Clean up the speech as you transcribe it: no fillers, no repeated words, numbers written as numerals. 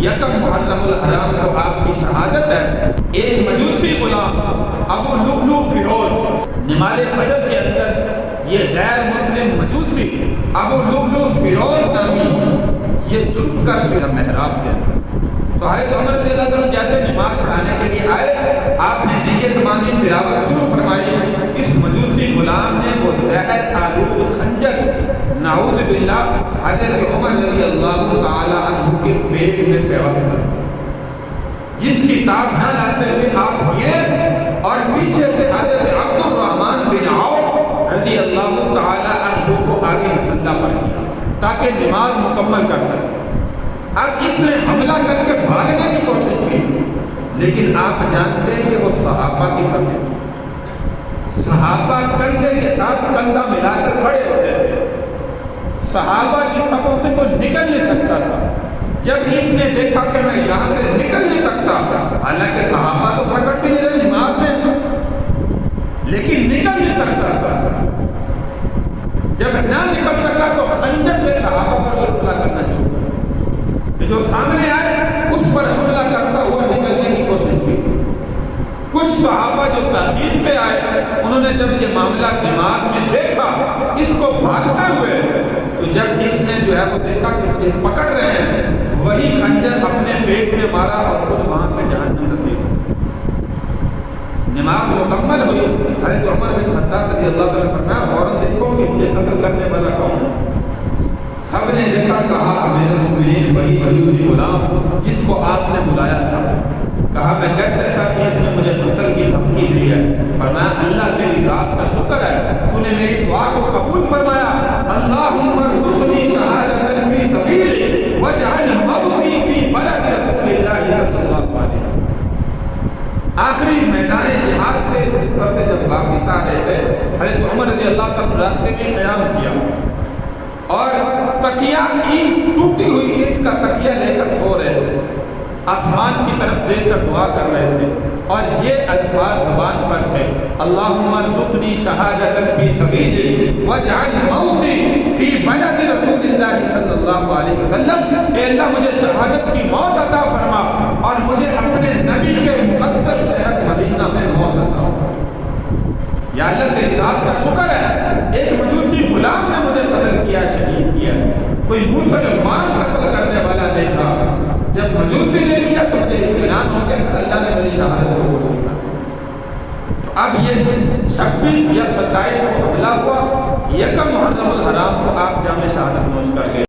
یکم محرم الحرام کو آپ کی شہادت ہے، ایک مجوسی غلام ابو لؤلؤ فیرون نماز فجر کے اندر یہ غیر مسلم مجوسی ابو لؤلؤ فیرون نامی یہ چھپ کر جو ہے محراب کے اندر، تو حضرت عمر رضی اللہ عنہ جیسے نماز پڑھانے کے لیے آئے، آپ نے نیت باندھی، تلاوت شروع فرمائی، اس مجوسی غلام نے وہ زہر آلود خنجر نعوذ باللہ حضرت عمر رضی اللہ تعالی عنہ کے پیٹ میں پیوست کر دیا، جس کی تاب نہ لاتے ہوئے آپ گئے اور پیچھے سے حضرت عبد الرحمن بن عوف رضی اللہ تعالی عنہ کو آگے مصلی پر کیا تاکہ نماز مکمل کر سکے۔ اب اس نے حملہ کر کے بھاگنے کی کوشش کی، لیکن آپ جانتے ہیں کہ وہ صحابہ کی صفیں تھی، صحابہ کندھے کے ساتھ کندھا ملا کر کھڑے ہوتے تھے، صحابہ کی صفوں سے کوئی نکل نہیں سکتا تھا۔ جب اس نے دیکھا کہ میں یہاں سے نکل نہیں سکتا، حالانکہ صحابہ تو پکڑ بھی نہیں رہے نماز میں، لیکن نکل نہیں سکتا تھا، جب نہ نکل سکا تو خنجر سے صحابہ پر حملہ کرنا شروع کیا، جو سامنے آئے اس پر حملہ کرتا ہوا نکلنے کی کوشش کی۔ کچھ صحابہ جو تاخیر سے آئے، انہوں نے جب یہ معاملہ دماغ میں دیکھا اس کو بھاگتے ہوئے، تو جب اس نے جو ہے وہ دیکھا کہ مجھے پکڑ رہے ہیں، وہی خنجر اپنے پیٹ میں مارا اور خود وہاں پہ جہنم نصیب۔ نماز مکمل ہوئی، حضرت عمر بن خطاب رضی اللہ عنہ نے فرمایا فوراً دیکھو کہ مجھے قتل کرنے والا کون ہے۔ سب نے دیکھا، کہا امیر المومنین وہی مجوسی غلام جس کو آپ نے بلایا تھا، کہا میں کہتا تھا کہ اس نے مجھے قتل کی دھمکی دی ہے، فرمایا اللہ تیری ذات کا شکر ہے تو نے میری دعا کو قبول فرمایا، اللہم ارزقنی شہادۃ فی سبیلک واجعل موتی فی بلد رسول اللہ صلی اللہ علیہ وسلم۔ آخری میدان جہاد سے اس سفر سے جب واپس آ رہے تھے، حضرت عمر رضی اللہ تعالیٰ راستے میں قیام کیا اور تکیہ اینٹ، ٹوٹی ہوئی اینٹ کا تکیہ لے کر سو رہے تھے، آسمان کی طرف دیکھ کر دعا کر رہے تھے، اور یہ الفاظ زبان پر تھے، اللہم ارزقنی شہادۃ فی سبیلک واجعل موتی فی بلد رسول اللہ صلی اللہ علیہ وسلم، اے اللہ مجھے شہادت کی موت عطا فرما اور مجھے اپنے نبی کے مقدس شہر مدینہ میں موت عطا فرما۔ یا اللہ تیری ذات کا شکر ہے، ایک مجوسی غلام نے مجھے قتل کیا، شہید کیا، کوئی مسلمان قتل کرنے والا نہیں تھا۔ جب مجوسی نے کیا تو مجھے اطمینان ہو گیا کہ اللہ نے میری شہادت کو قبول کیا۔ تو اب یہ 26 یا 27 کو حملہ ہوا، یکم محرم الحرام کو آپ جامع شہادت نوش کر گئے۔